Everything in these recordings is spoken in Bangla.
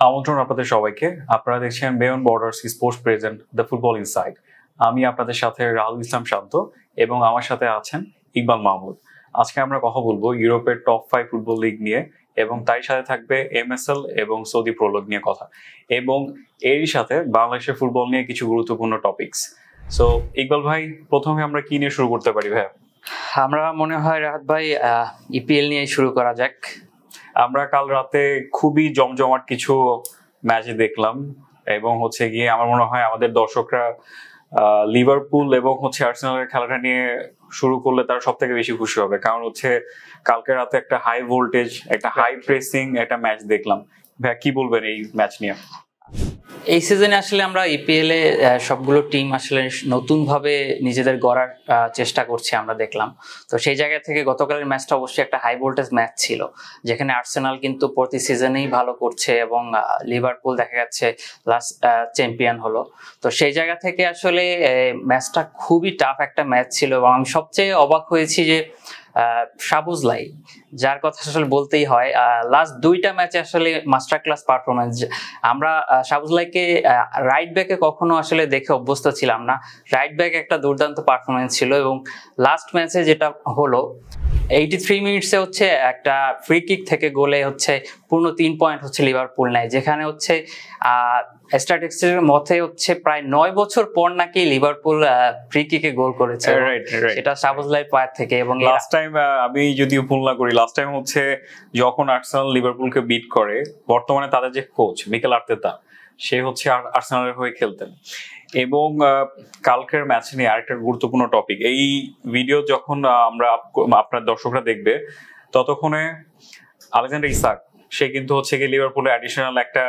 আমন্ত্রণ আপনাদের সবাইকে। আপনারা দেখছেন beyond borders sports present the football inside. আমি আপনাদের সাথে রাহুল ইসলাম শান্ত এবং আমার সাথে আছেন ইকবাল মাহমুদ। আজকে আমরা কথা বলবো ইউরোপের টপ 5 ফুটবল লিগ নিয়ে এবং তার সাথে থাকবে এমএসএল এবং সৌদি প্রো লিগ নিয়ে কথা, এবং এরই সাথে বাংলাদেশের ফুটবল নিয়ে কিছু গুরুত্বপূর্ণ টপিকস। সো ইকবাল ভাই, প্রথমে আমরা কি নিয়ে শুরু করতে পারি ভাই? আমরা মনে হয় রাহাত ভাই ইপিএল নিয়ে শুরু করা যাক। আমরা কাল রাতে খুবই জমজমাট কিছু ম্যাচ দেখলাম এবং হচ্ছে গিয়ে আমার মনে হয় আমাদের দর্শকরা লিভারপুল এবং আর্সেনালের খেলাটা নিয়ে শুরু করলে তারা সব থেকে বেশি খুশি হবে, কারণ কালকে রাতে একটা হাই ভোল্টেজ, একটা হাই প্রেসিং একটা ম্যাচ দেখলাম। ভাইয়া কি বলবেন এই ম্যাচ নিয়ে? এই সিজনে আসলে আমরা ইপিএল এ সবগুলো টিম আসলে নতুন ভাবে নিজেদের গড়ার চেষ্টা করছে আমরা দেখলাম। তো সেই জায়গা থেকে গতকালের ম্যাচটা অবশ্যই একটা হাই ভোল্টেজ ম্যাচ ছিল, যেখানে আর্সেনাল কিন্তু প্রতি সিজনেই ভালো করছে এবং লিভারপুল দেখা যাচ্ছে লাস্ট চ্যাম্পিয়ন হলো। তো সেই জায়গা থেকে আসলে ম্যাচটা খুবই টাফ একটা ম্যাচ ছিল এবং আমি সবচেয়ে অবাক হয়েছি যে সাবুজলাই, যার কথা আসলে বলতেই হয়, লাস্ট দুইটা ম্যাচে আসলে মাস্টার ক্লাস পারফরমেন্স। আমরা সাবুজলাইকে রাইট ব্যাকে কখনো আসলে দেখে অভ্যস্ত ছিলাম না। রাইট ব্যাক একটা দুর্দান্ত পারফরমেন্স ছিল এবং লাস্ট ম্যাচে যেটা হলো 83 মিনিটসে একটা ফ্রি কিক থেকে গোলে পূর্ণ 3 পয়েন্ট লিভারপুল নেয়, যেখানে স্ট্যাটিস্টিক্সের মতে প্রায় 9 বছর পর নাকি লিভারপুল ফ্রি কিকে গোল করেছে, সেটা সাবুজলাইয়ের পায়ের থেকে। এবং লাস্ট টাইম আমি যদি ভুল না করি, লাস্ট টাইম যখন আর্সেনাল লিভারপুলকে বিট করে, বর্তমানে তাদের যে কোচ মিকেল আর্তেতা, সে আর্সেনালের হয়ে খেলতেন। এবং কালকের ম্যাচ নিয়ে আরেকটা গুরুত্বপূর্ণ টপিক, এই ভিডিও যখন আপনার দর্শকরা দেখবে ততক্ষণে আলেকজান্ডার ইসাক সে কিন্তু লিভারপুলের অ্যাডিশনাল একটা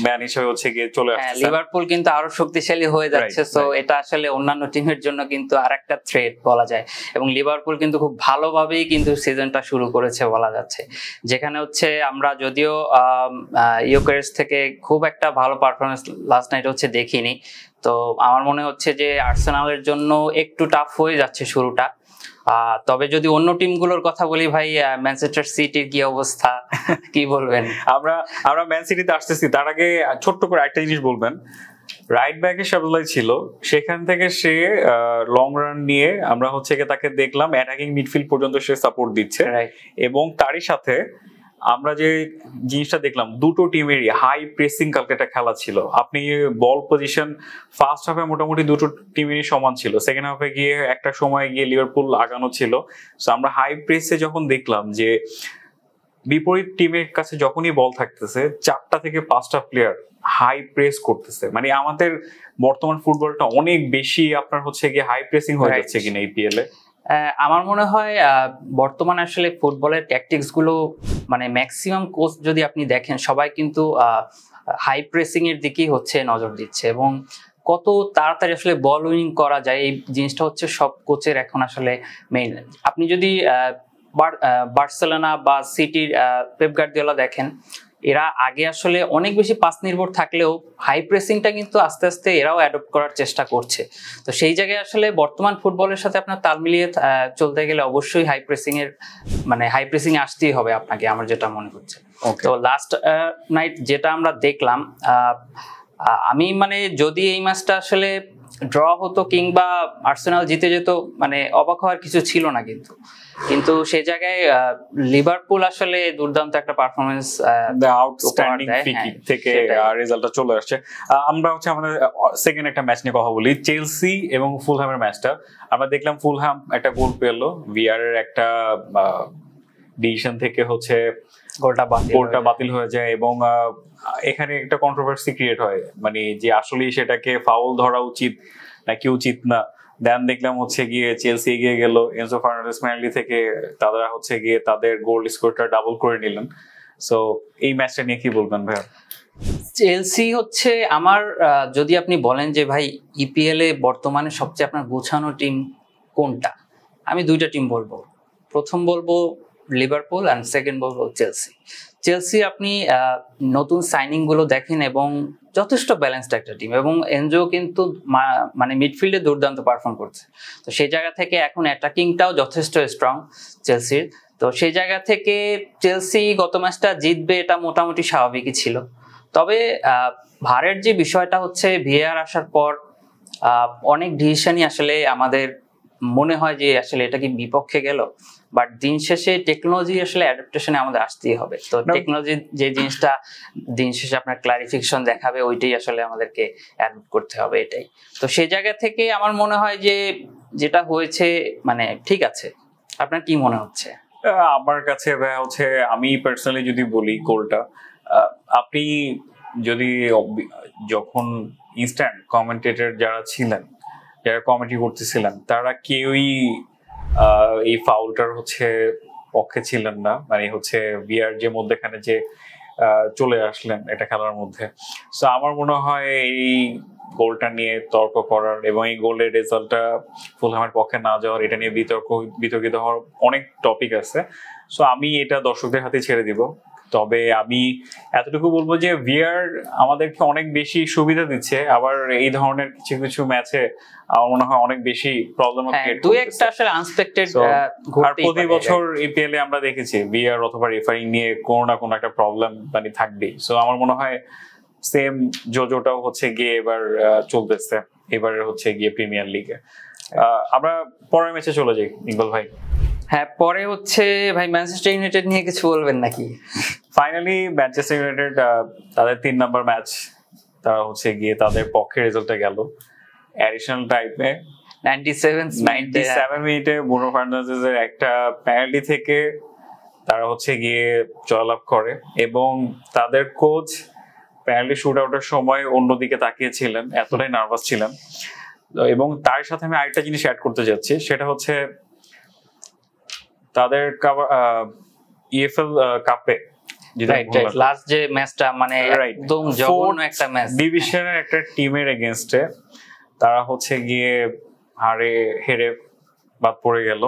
ম্যান হিসেবে গিয়ে চলে আসছে। লিভারপুল কিন্তু আরো শক্তিশালী হয়ে যাচ্ছে, সো এটা আসলে অন্যান্য টিমের জন্য কিন্তু আরেকটা থ্রেট বলা যায়। এবং লিভারপুল কিন্তু খুব ভালোভাবেই কিন্তু সিজনটা শুরু করেছে বলা যাচ্ছে, যেখানে আমরা যদিও ইউকেরেস থেকে খুব একটা ভালো পারফরমেন্স লাস্ট নাইট দেখিনি। তো আমার মনে হচ্ছে যে আর্সেনালের জন্য একটু টাফ হয়ে যাচ্ছে শুরুটা। তবে যদি অন্য টিমগুলোর কথা বলি ভাই, ম্যানচেস্টার সিটির কি অবস্থা, কি বলবেন? আমরা ম্যান সিটিতে আসতেছি, তার আগে ছোট্ট করে একটা জিনিস বলবেন। রাইট ব্যাকে সাবুজলাই ছিল, সেখান থেকে সে লং রান নিয়ে আমরা তাকে দেখলাম অ্যাটাকিং মিডফিল্ড পর্যন্ত সে সাপোর্ট দিচ্ছে। এবং তারই সাথে আমরা যে জিনিসটা দেখলাম, দুটো টিমেরই হাই প্রেসিং কালকে একটা খেলা ছিল। আপনি বল পজিশন ফার্স্ট হাফে মোটামুটি দুটো টিমেরই সমান ছিল, সেকেন্ড হাফে গিয়ে একটা সময় গিয়ে লিভারপুল আগানো ছিল। সো আমরা হাই প্রেসে যখন দেখলাম যে বিপরীত টিমের কাছে যখনই বল থাকতেছে 4টা থেকে 5টা প্লেয়ার হাই প্রেস করতেছে, মানে আমাদের বর্তমান ফুটবলটা অনেক বেশি আপনার গিয়ে হাই প্রেসিং হয়ে যাচ্ছে কিনা ইপিএল এ। আমার মনে হয় বর্তমানে আসলে ফুটবলের ট্যাকটিক্স গুলো, মানে ম্যাক্সিমাম কোচ যদি আপনি দেখেন, সবাই কিন্তু হাই প্রেসিং এর দিকেই নজর দিচ্ছে এবং কত তাড়াতাড়ি আসলে বল উইনিং করা যায়, এই জিনিসটা সব কোচের এখন আসলে মেইন। আপনি যদি বার্সেলোনা বা সিটির পেপ গার্দিওলা দেখেন, এরা আগে আসলে অনেক বেশি পাস নির্ভর থাকলেও হাই প্রেসিংটা কিন্তু আস্তে আস্তে এরাও অ্যাডপ্ট করার চেষ্টা করছে। তো সেই জায়গায় আসলে বর্তমান ফুটবলের সাথে আপনার তাল মিলিয়ে চলতে গেলে অবশ্যই হাই প্রেসিং আসতেই হবে আপনাকে, আমার যেটা মনে হচ্ছে। তো লাস্ট নাইট যেটা আমরা দেখলাম, আমি যদি এই ম্যাচটা আসলে ড্র হতো কিংবা আর্সেনাল জিতে যেত, অবাক হওয়ার কিছু ছিল না, কিন্তু সেই জায়গায় লিভারপুল আসলে দুর্দান্ত একটা পারফরমেন্স, আউটস্ট্যান্ডিং ফ্রি কিক থেকে রেজাল্টটা চলে আসছে। আমরা আমাদের সেকেন্ড একটা ম্যাচ নিয়ে কথা বলি, চেলসি এবং ফুলহ্যামের ম্যাচটা। আমরা দেখলাম ফুলহ্যাম একটা গোল পেলো, ভিআর এর একটা ডিসিশন থেকে গোলটা বাতিল হয়ে যায় এবং এখানে একটা কন্ট্রোভার্সি ক্রিয়েট হয়, যে আসলে সেটাকে ফাউল ধরা উচিত নাকি উচিত না। দেন দেখলাম গিয়ে চেলসি এগিয়ে গেল, এনজো ফার্নান্ডেস ম্যানলি থেকে তারা গিয়ে তাদের গোল স্কোরটা ডাবল করে নিলেন। সো এই ম্যাচটা নিয়ে কি বলবেন ভাইয়া? চেলসি আমার, যদি আপনি বলেন যে ভাই ইপিএল এ বর্তমানে সবচেয়ে আপনার গোছানো টিম কোনটা, আমি দুইটা টিম বলবো। প্রথম বলবো লিভারপুল আর সেকেন্ড বলবো চেলসি। আপনি নতুন সাইনিং গুলো দেখেন এবং যথেষ্ট ব্যালেন্সড একটা টিম, এবং এনজো কিন্তু মিডফিল্ডে দুর্দান্ত পারফর্ম করছে। তো সেই জায়গা থেকে এখন অ্যাটাকিংটাও যথেষ্ট স্ট্রং চেলসির। তো সেই জায়গা থেকে চেলসি গত ম্যাচটা জিতবে এটা মোটামুটি স্বাভাবিকই ছিল। তবে ভারের যে বিষয়টা হচ্ছে ভিএআর আসার পর অনেক ডিসিশনই আসলে আমাদের মনে হয় যে আসলে এটা কি বিপক্ষে গেল, বাট দিন শেষে টেকনোলজি আসলে অ্যাডাপ্টেশনে আমাদের আসতেই হবে। তো টেকনোলজি যে জিনিসটা দিন শেষে আপনার ক্লারিফিকেশন দেখাবে ওইটাই আসলে আমাদেরকে অ্যাডপ্ট করতে হবে, এটাই। তো সেই জায়গা থেকে আমার মনে হয় যে যেটা হয়েছে মানে ঠিক আছে। আপনার কি মনে হচ্ছে? আমার কাছে হচ্ছে, আমি পার্সোনালি যদি বলি গোলটা, আপনি যদি যখন ইনস্ট্যান্ট কমেন্টেটর যারা ছিলেন, যারা কমেন্ট্রি করতেছিলেন, তারা কেউই এই ফাউলটার হচ্ছে পক্ষে ছিলেন না। মানে হচ্ছে ভিআর যে মধ্যেখানে যে চলে আসলেন এটা খেলার মধ্যে। সো আমার মনে হয় এই গোলটা নিয়ে তর্ক করার এবং এই গোলের রেজাল্টটা ফুলহামের পক্ষে না যাওয়ার, এটা নিয়ে বিতর্কিত হওয়ার অনেক টপিক আছে। সো আমি এটা দর্শকদের হাতে ছেড়ে দিব। তবে আমি এতটুকু বলবো যে ভিআর আমাদেরকে অনেক বেশি সুবিধা দিচ্ছে, আবার এই ধরনের কিছু কিছু ম্যাচে আমার মনে হয় অনেক বেশি প্রবলেম ক্রিয়েট করছে। দুই একটা আসলে আনএক্সপেক্টেড আর প্রতি বছর ইপিএল এ আমরা দেখেছি ভিআর অথবা রেফারিং নিয়ে কোনো না কোনো একটা প্রবলেম মানে থাকবেই। সো আমার মনে হয় সেম জোজোটাও হচ্ছে গিয়ে এবার চলতেছে, এবারে হচ্ছে গিয়ে প্রিমিয়ার লিগে। আমরা পরের ম্যাচে চলে যাই ইকবাল ভাই। হ্যাঁ, পরে হচ্ছে ভাই ম্যানচেস্টার ইউনাইটেড নিয়ে কিছু বলবেন নাকি? ফাইনালি ম্যানচেস্টার ইউনাইটেড তাদের 3 নম্বর ম্যাচ তারা হচ্ছে গিয়ে তাদের পক্ষে রেজাল্টে গেল। অ্যাডিশনাল টাইমে 97 মিনিটে ব্রুনো ফার্নান্দেজের একটা পেনাল্টি থেকে তারা হচ্ছে গিয়ে জয়লাভ করে, এবং তাদের কোচ পেনাল্টি শুট আউটের সময় অন্যদিকে তাকিয়েছিলেন, এতটাই নার্ভাস ছিলেন। এবং তার সাথে আমি আরেকটা জিনিস অ্যাড করতে যাচ্ছি, সেটা হচ্ছে তাদের ইএফএল কাপে লাস্ট যে ম্যাচটা মানে একদম জঘন্য একটা ম্যাচ, ডিভিশনের একটা টিমের এগেইনস্টে তারা হচ্ছে গিয়ে হেরে বাদ পড়ে গেল।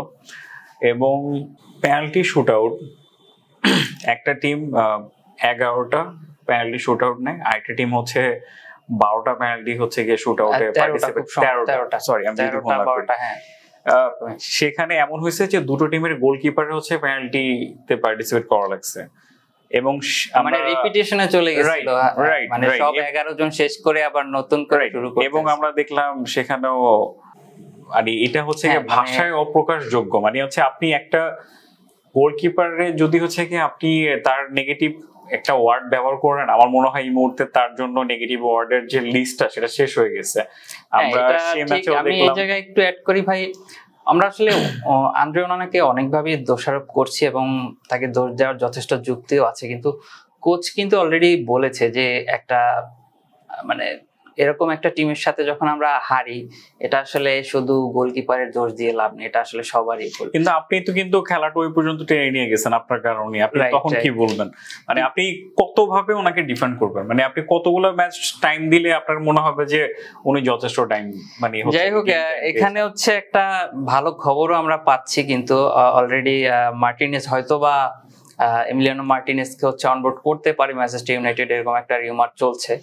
এবং পেনাল্টি শুট আউট, একটা টিম 11টা পেনাল্টি শুট আউট নেয়, আরেকটা টিম হচ্ছে 12টা পেনাল্টি হচ্ছে গিয়ে শুট আউটে পার্টিসিপেট, 13টা সরি আমি যদি ভুল না করি। সেখানে এমন হয়েছে যে দুটো টিমের গোলকিপার হচ্ছে পেনাল্টিতে পার্টিসিপেট করা লাগছে, এবং মানে রিপিটিশনে চলে গেছিল, মানে সব 11 জন শেষ করে আবার নতুন করে শুরু করতে। এবং আমরা দেখলাম সেখানেও মানে এটা হচ্ছে ভাষায় অপ্রকাশযোগ্য। মানে হচ্ছে আপনি একটা গোলকিপারে যদি হচ্ছে কি আপনি তার নেগেটিভ একটা ওয়ার্ড ব্যবহার করেন, আমার মনে হয় এই মুহূর্তে তার জন্য নেগেটিভ ওয়ার্ডের যে লিস্টটা সেটা শেষ হয়ে গেছে। আমরা সেই ম্যাচেও দেখলাম। আমি এই জায়গায় একটু অ্যাড করি ভাই, আমরা আসলে আন্দ্রে ওনানাকে অনেকভাবে দোষারোপ করছি এবং তাকে দোষ দেওয়ার যথেষ্ট যুক্তিও আছে, কিন্তু কোচ কিন্তু অলরেডি বলেছে যে একটা মানে এরকম একটা টিমের সাথে যখন আমরা হারি, এটা আসলে শুধু গোলকিপারের দোষ দিয়ে লাভ নেই, এটা আসলে সবারই ভুল। কিন্তু আপনি তো কিন্তু খেলাটা ওই পর্যন্ত টেনে নিয়ে গেছেন আপনার কারণে, আপনি তখন কি বলবেন? মানে আপনি কতভাবে ওনাকে ডিফেন্ড করবেন? মানে আপনি কতগুলো ম্যাচ টাইম দিলে আপনার মনে হবে যে উনি যথেষ্ট টাইম মানে? যাই হোক, এখানে হচ্ছে একটা ভালো খবরও আমরা পাচ্ছি, কিন্তু অলরেডি মার্টিনেজ হয়তো বা এমিলিয়ানো মার্টিনেজকে হচ্ছে অনবোর্ড করতে পারে ম্যানচেস্টার ইউনাইটেড, এরকম একটা রিউমার চলছে।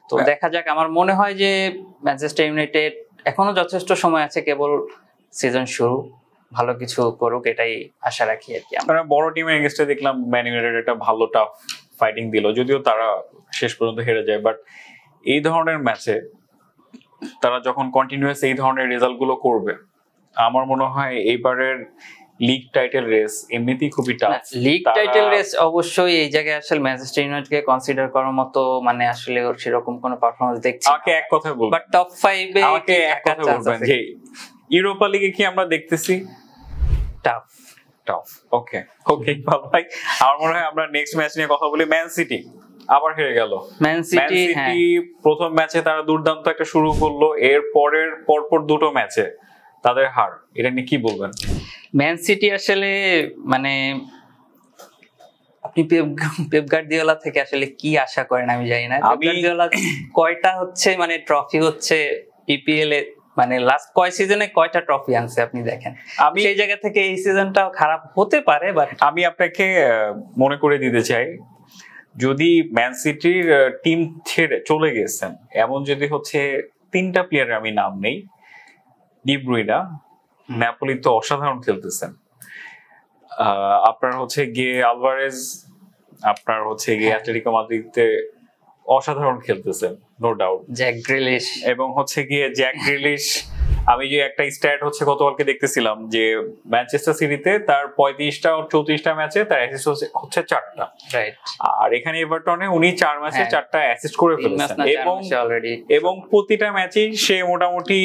তো দেখা যাক। আমার মনে হয় যে ম্যানচেস্টার ইউনাইটেড এখনো যথেষ্ট সময় আছে, কেবল সিজন শুরু, ভালো কিছু করুক এটাই আশা রাখি আর কি। আমরা বড় টিমের এগেইনস্টে দেখলাম ম্যান ইউনাইটেড একটা ভালো টাফ ফাইটিং দিল, যদিও তারা শেষ পর্যন্ত হেরে যায়। বাট এই ধরনের ম্যাচে তারা যখন কন্টিনিউয়াস এই ধরনের রেজাল্ট গুলো করবে, আমার মনে হয় এইবারের লিগ টাইটেল রেস এমনিতেই খুবই টাফ। লিগ টাইটেল রেস অবশ্যই এই জায়গায় আসলে ম্যানচেস্টার ইউনাইটেডকে কনসিডার করার মতো মানে আসলে ওর সেরকম কোনো পারফরম্যান্স দেখছি। আমাকে এক কথা বলবেন, বাট টপ 5 এ আমাকে এক কথা বলবেন যে ইউরোপা লিগে কি আমরা দেখতেছি? টাফ। ওকে ভাই, আমার মনে হয় আমরা নেক্সট ম্যাচ নিয়ে কথা বলি। ম্যান সিটি আবার হেরে গেল। ম্যান সিটি প্রথম ম্যাচে তারা দুর্দান্ত একটা শুরু করলো, এর পরের পরপর দুটো ম্যাচে তাদের হার, এটা নিয়ে কি বলবেন? ম্যান সিটি আসলে মানে আপনি পেপ গার্দিওলা থেকে আসলে কি আশা করেন আমি জানি না। পেপ গার্দিওলা কয়টা হচ্ছে মানে ট্রফি হচ্ছে ইপিএল এ, মানে লাস্ট কয় সিজনে কয়টা ট্রফি আনছে আপনি দেখেন। আমি সেই জায়গা থেকে এই সিজনটাও খারাপ হতে পারে, বাট আমি আপনাকে মনে করে দিতে চাই, যদি ম্যান সিটির টিম ছেড়ে চলে গেছেন এমন যদি হচ্ছে 3টা প্লেয়ারের আমি নাম নেই, ডি ব্রুইনা নেপোলি তো অসাধারণ খেলতেছেন, আপনার হচ্ছে গিয়ে আলভারেজ, আপনার হচ্ছে গিয়ে অ্যাটলেটিকো মাদ্রিদে অসাধারণ খেলতেছেন, নো ডাউট। জ্যাক গ্রিলিশ এবং হচ্ছে গিয়ে জ্যাক গ্রিলিশ, আমি যে একটা স্ট্যাট হচ্ছে গতকালকে দেখতেছিলাম যে ম্যানচেস্টার সিটিতে তার 35টা ও 34টা ম্যাচে তার অ্যাসিস্ট হচ্ছে 4টা, রাইট। আর এখানে এভারটনে উনি 4 ম্যাচে 4টা অ্যাসিস্ট করে ফেলেছেন, এবং প্রতিটা ম্যাচেই সে মোটামুটি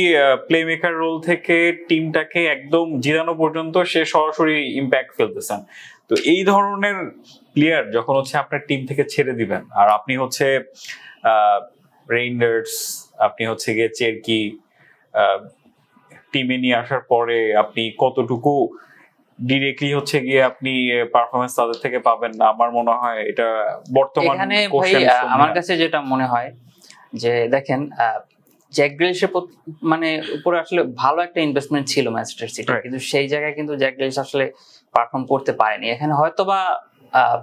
প্লে মেকার রোল থেকে টিমটাকে একদম জিতানো পর্যন্ত সে সরাসরি ইম্প্যাক্ট ফেলতেছেন। তো এই ধরনের প্লেয়ার যখন হচ্ছে আপনার টিম থেকে ছেড়ে দিবেন, আর আপনি হচ্ছে রেইন্ডার্স, আপনি হচ্ছে গিয়ে চেরকি টিমে নিয়ে আসার পরে আপনি কতটুকু ডিরেক্টলি হচ্ছে গিয়ে আপনি পারফরমেন্স তাদের থেকে পাবেন না, আমার মনে হয় এটা বর্তমান এখানে ভাই আমার কাছে যেটা মনে হয় যে দেখেন জ্যাক গ্রিলিশের মানে উপরে আসলে ভালো একটা ইনভেস্টমেন্ট ছিল ম্যানচেস্টার সিটি, কিন্তু সেই জায়গায় কিন্তু জ্যাক গ্রিলিশ আসলে পারফর্ম করতে পারেনি। এখানে হয়তোবা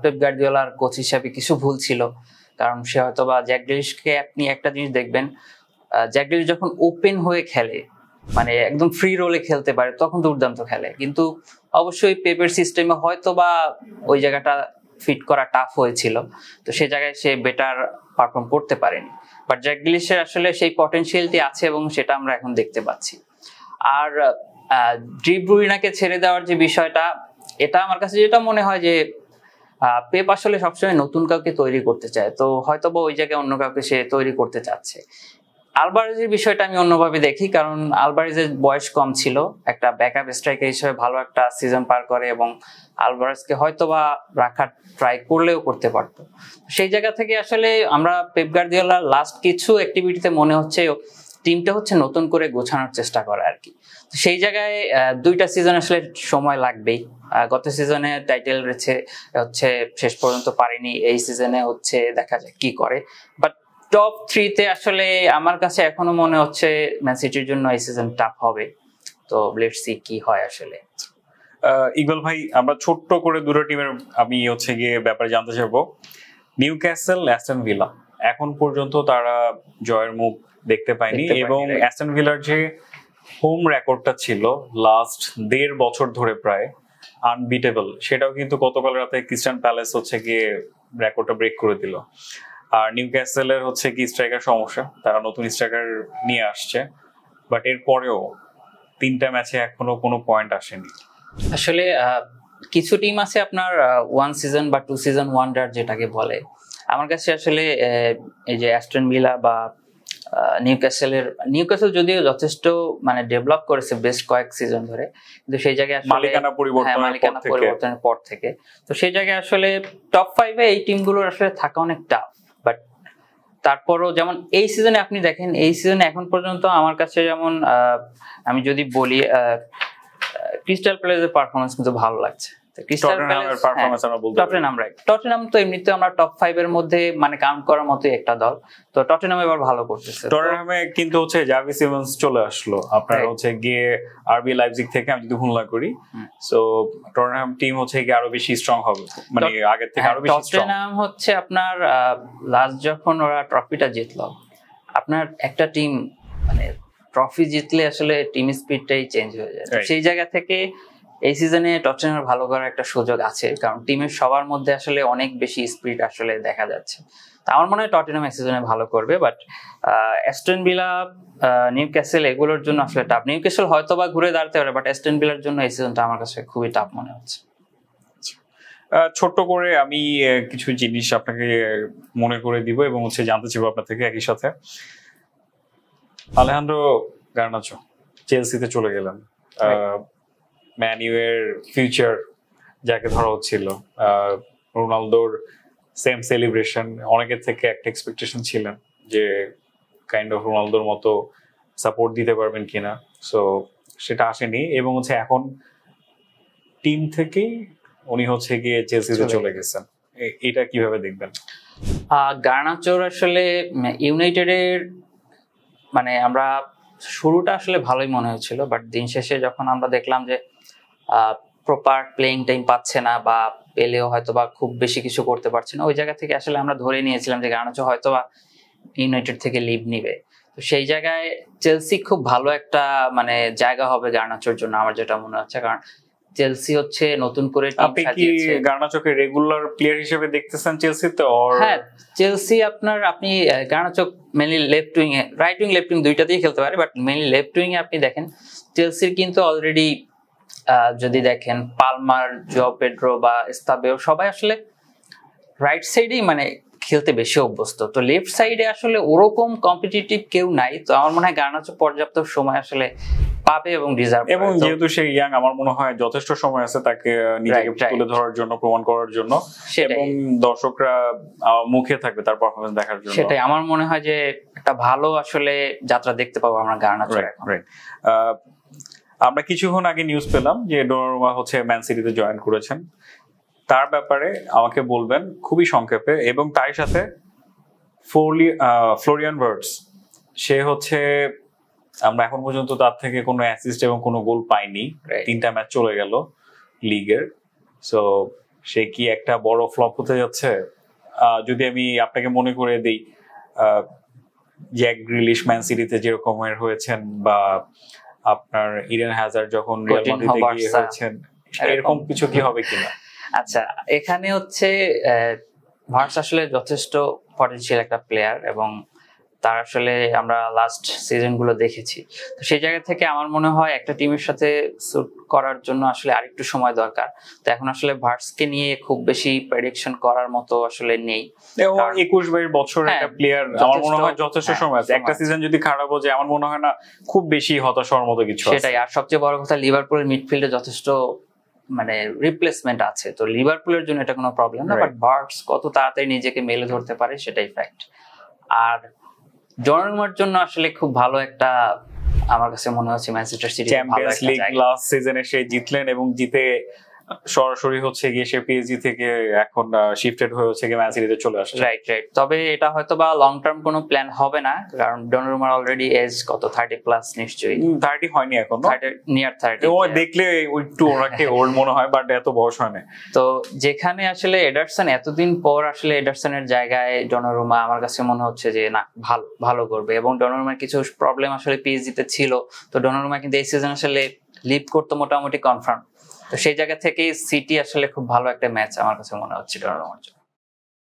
পেপ গার্দিওলার কোচ হিসাবে কিছু ভুল ছিল, কারণ সে হয়তোবা জ্যাক গ্রিলিশকে, আপনি একটা জিনিস দেখবেন, জ্যাক গ্রিলিশ যখন ওপেন হয়ে খেলে, মানে একদম ফ্রি রোলে খেলতে পারে, তখন দুর্দান্ত খেলে। কিন্তু অবশ্যই পেপের সিস্টেমে হয়তোবা ওই জায়গাটা ফিট করা টাফ হয়েছিল, তো সেই জায়গায় সে বেটার পারফর্ম করতে পারেনি। বাট জ্যাক গ্রিলিশের আসলে সেই পটেনশিয়ালটি আছে এবং সেটা আমরা এখন দেখতে পাচ্ছি। আর ডি ব্রুইনাকে ছেড়ে দেওয়ার যে বিষয়টা, এটা আমার কাছে যেটা মনে হয় যে পেপ আসলে সবসময় নতুন কাউকে তৈরি করতে চায়, তো হয়তোবা ওই জায়গায় অন্য কাউকে সে তৈরি করতে চাচ্ছে। আলভারেজের বিষয়টা আমি অন্যভাবে দেখি, কারণ আলভারেজের বয়স কম ছিল, একটা ব্যাকআপ স্ট্রাইকার হিসেবে ভালো একটা সিজন পার করে এবং আলভারেজকে হয়তোবা রাখার ট্রাই করলেও করতে পারতো। সেই জায়গা থেকে আসলে আমরা পেপ গার্দিওলার লাস্ট কিছু অ্যাক্টিভিটিতে মনে হচ্ছে টিমটা হচ্ছে নতুন করে গোছানোর চেষ্টা করে আর কি। সেই জায়গায় 2টা সিজন আসলে সময় লাগবেই। গত সিজনে টাইটেল হচ্ছে শেষ পর্যন্ত পারেনি, এই সিজনে হচ্ছে দেখা যাক কি করে। বাট টপ 3-তে আসলে আমার কাছে এখনো মনে হচ্ছে ম্যান সিটির জন্য এই সিজন টাফ হবে, তো লেটস সি কি হয় আসলে। ইগল ভাই, আমরা ছোট্ট করে দুটো টিমের আমি হচ্ছে গিয়ে ব্যাপারে জানতে চাইবো। নিউক্যাসল, অ্যাস্টন ভিলা, এখন পর্যন্ত তারা জয়ের মুখ দেখতে পায়নি, এবং অ্যাস্টন ভিলার যে হোম রেকর্ডটা ছিল লাস্ট 1.5 বছর ধরে প্রায় আনবিটেবল, সেটাও কিন্তু গতকাল রাতে ক্রিস্টাল প্যালেস হচ্ছে গিয়ে রেকর্ডটা ব্রেক করে দিল। আর নিউক্যাসলের হচ্ছে কি স্ট্রাইকার সমস্যা, তারা নতুন স্ট্রাইকার নিয়ে আসছে, বাট এর পরেও 3টা ম্যাচে এখনো কোনো পয়েন্ট আসেনি। আসলে কিছু টিম আছে আপনার 1 সিজন বা 2 সিজন ওয়ান্ডার যেটাকে বলে। আমার কাছে আসলে এই যে অ্যাস্টন ভিলা বা নিউক্যাসল যদিও যথেষ্ট মানে ডেভেলপ করেছে বেস্ট কয়েক সিজন ধরে, কিন্তু সেই জায়গায় মালিকানা পরিবর্তনের পর থেকে, তো সেই জায়গায় আসলে টপ 5-এ এই টিমগুলোর আসলে থাকা অনেক টাফ। বাট তারপরও যেমন এই সিজনে আপনি দেখেন, এই সিজনে এখন পর্যন্ত আমার কাছে যেমন আমি যদি বলি ক্রিস্টাল প্যালেসের পারফরম্যান্স কিন্তু ভালো লাগছে। টটেনহাম তো এমনিতে আমরা টপ 5-এর মধ্যে মানে কাউন্ট করার মতোই একটা দল, তো টটেনহাম এবার ভালো করতেছে। টটেনহামে কিন্তু হচ্ছে জাভি সিমন্স চলে আসলো আপনার হচ্ছে গিয়ে আরবি লাইপজিগ থেকে, আমি যদি ভুল না করি। সো টটেনহাম টিম হচ্ছে গিয়ে আরো বেশি স্ট্রং হবে, মানে আগের থেকে আরো বেশি স্ট্রং। টটেনহাম হচ্ছে আপনার লাস্ট যখন ওরা ট্রফিটা জিতলো, আপনার একটা টিম মানে ট্রফি জিতলে আসলে টিম স্পিডটাই চেঞ্জ হয়ে যায়। সেই জায়গা থেকে এই সিজনে টটেনহামের ভালো করার একটা সুযোগ আছে, কারণ টিমের সবার মধ্যে আসলে অনেক বেশি স্পিরিট আসলে দেখা যাচ্ছে। তো আমার মনে হয় টটেনহাম এই সিজনে ভালো করবে। বাট অ্যাস্টন ভিলা, নিউক্যাসল এগুলোর জন্য আসলে টাফ। নিউক্যাসল হয়তো বা ঘুরে দাঁড়াতে পারে, বাট অ্যাস্টন ভিলার জন্য এই সিজনটা আমার কাছে খুবই টাফ মনে হচ্ছে। ছোট্ট করে আমি কিছু জিনিস আপনাকে মনে করে দিব এবং হচ্ছে জানতে চাইবো আপনার থেকে একই সাথে। আলেহান্দ্রো গার্নাচো চেলসিতে চলে গেলেন, ম্যান ইউ এর ফিউচার যাকে ধরা হচ্ছিল, রোনালদোর সেম সেলিব্রেশন, অনেকের থেকে একটা এক্সপেকটেশন ছিলেন যে কাইন্ড অফ রোনালদোর মতো সাপোর্ট দিতে পারবেন কিনা, সো সেটা আসেনি, এবং হচ্ছে এখন টিম থেকেই উনি হচ্ছে গিয়ে চেলসিতে চলে গেছেন। এটা কিভাবে দেখবেন? গার্নাচোর আসলে ইউনাইটেডের মানে আমরা শুরুটা আসলে ভালোই মনে হয়েছিল, বাট দিন শেষে যখন আমরা দেখলাম যে প্রপার প্লেইং টাইম পাচ্ছে না বা পেলেও হয়তো বা খুব বেশি কিছু করতে পারছে না, ওই জায়গা থেকে আসলে আমরা ধরে নিয়েছিলাম যে গার্নাচো হয়তো বা ইউনাইটেড থেকে লিভ নিবে। তো সেই জায়গায় চেলসি খুব ভালো একটা মানে জায়গা হবে গার্নাচোর জন্য আমার যেটা মনে হচ্ছে, কারণ চেলসি হচ্ছে নতুন করে টিম আপনি কি সাজিয়েছে। গার্নাচোকে রেগুলার প্লেয়ার হিসেবে দেখতেছেন চেলসিতে? হ্যাঁ, চেলসি আপনি গার্নাচো মেইনলি লেফট উইং এ, রাইট উইং লেফট উইং দুইটাতেই খেলতে পারে, বাট মেইনলি লেফট উইং এ আপনি দেখেন চেলসির কিন্তু অলরেডি যদি দেখেন পালমার, জো পেড্রো বা এস্তাবেও সবাই আসলে রাইট সাইডেই মানে খেলতে বেশি অভ্যস্ত। তো লেফট সাইডে আসলে ওরকম কম্পিটিটিভ কেউ নাই। তো আমার মনে হয় গার্নাচো পর্যাপ্ত সময় আসলে পাবে এবং ডিজার্ভ, এবং যেহেতু সে ইয়াং, আমার মনে হয় যথেষ্ট সময় আছে তাকে নিজেকে তুলে ধরার জন্য, প্রমাণ করার জন্য, এবং দর্শকরা মুখে থাকবে তার পারফরমেন্স দেখার জন্য। সেটাই আমার মনে হয় যে একটা ভালো আসলে যাত্রা দেখতে পাবো আমরা গার্নাচো। আমরা কিছুক্ষণ আগে নিউজ পেলাম যে ডোনারুমা হচ্ছে ম্যান সিটিতে জয়েন করেছেন। তার ব্যাপারে আমাকে বলবেন খুবই সংক্ষেপে। এবং তার সাথে ফ্লোরিয়ান ভার্টস, সে হচ্ছে আমরা এখন পর্যন্ত তার থেকে কোনো অ্যাসিস্ট এবং কোনো গোল পাইনি, 3টা ম্যাচ চলে গেল লিগের। সো সে কি একটা বড় ফ্লপ হতে যাচ্ছে? যদি আমি আপনাকে মনে করে দিই, জ্যাক গ্রিলিশ ম্যান সিটিতে যেরকমের হয়েছেন, বা আপনার ইডেন হ্যাজার্ড যখন রিয়াল মাদ্রিদে গিয়ে হয়েছেন, এরকম কিছু কি হবে কিনা? আচ্ছা, এখানে হচ্ছে ভার্টস আসলে যথেষ্ট পটেনশিয়াল একটা প্লেয়ার, এবং তার আসলে আমরা লাস্ট সিজন গুলো দেখেছি। তো সেই জায়গা থেকে আমার মনে হয় একটা টিমের সাথে স্যুট করার জন্য আসলে আরেকটু সময় দরকার। তো এখন আসলে ভার্টসকে নিয়ে খুব বেশি প্রেডিকশন করার মতো আসলে নেই। 21-22 বছরের একটা প্লেয়ার, আমার মনে হয় যথেষ্ট সময় আছে। একটা সিজন যদি খারাপ হয়ে যায়, আমার মনে হয় না খুব বেশি হতাশ হওয়ার মতো কিছু আছে। সেটাই। আর সবচেয়ে বড় কথা, লিভারপুলের মিডফিল্ডে যথেষ্ট মানে রিপ্লেসমেন্ট আছে, তো লিভারপুলের জন্য এটা কোনো প্রবলেম না। বাট ভার্টস কত তাড়াতাড়ি নিজেকে মেলে ধরতে পারে সেটাই ফ্যাক্ট। আর ডনারুমার জন্য আসলে খুব ভালো একটা, আমার কাছে মনে হচ্ছে Manchester city champions league last সিজনে সে জিতলেন, এবং জিতে সরাসরি হচ্ছে গিয়ে সে পিএসজি থেকে এখন শিফটেড হয়ে হচ্ছে গিয়ে ম্যান সিটিতে চলে আসছে। রাইট। তবে এটা হয়তো বা লং টার্ম কোনো প্ল্যান হবে না, কারণ ডনারুমার অলরেডি এজ কত 30+ নিশ্চয়ই। 30 হয়নি এখনো, নিয়ার 30। ও দেখলে একটু ওনাকে ওল্ড মনে হয়, বাট এত বয়স হয় না। তো যেখানে আসলে এডারসন এতদিন পর আসলে এডারসনের জায়গায় ডনারুমা, আমার কাছে মনে হচ্ছে যে না, ভালো করবে। এবং ডনারুমার কিছু প্রবলেম আসলে পিএসজিতে ছিল, তো ডনারুমা কিন্তু এই সিজন আসলে লিভ করতে মোটামুটি কনফার্ম। তো সেই জায়গা থেকে সিটি আসলে খুব ভালো একটা ম্যাচ আমার কাছে মনে হচ্ছে ডনারুমার জন্য।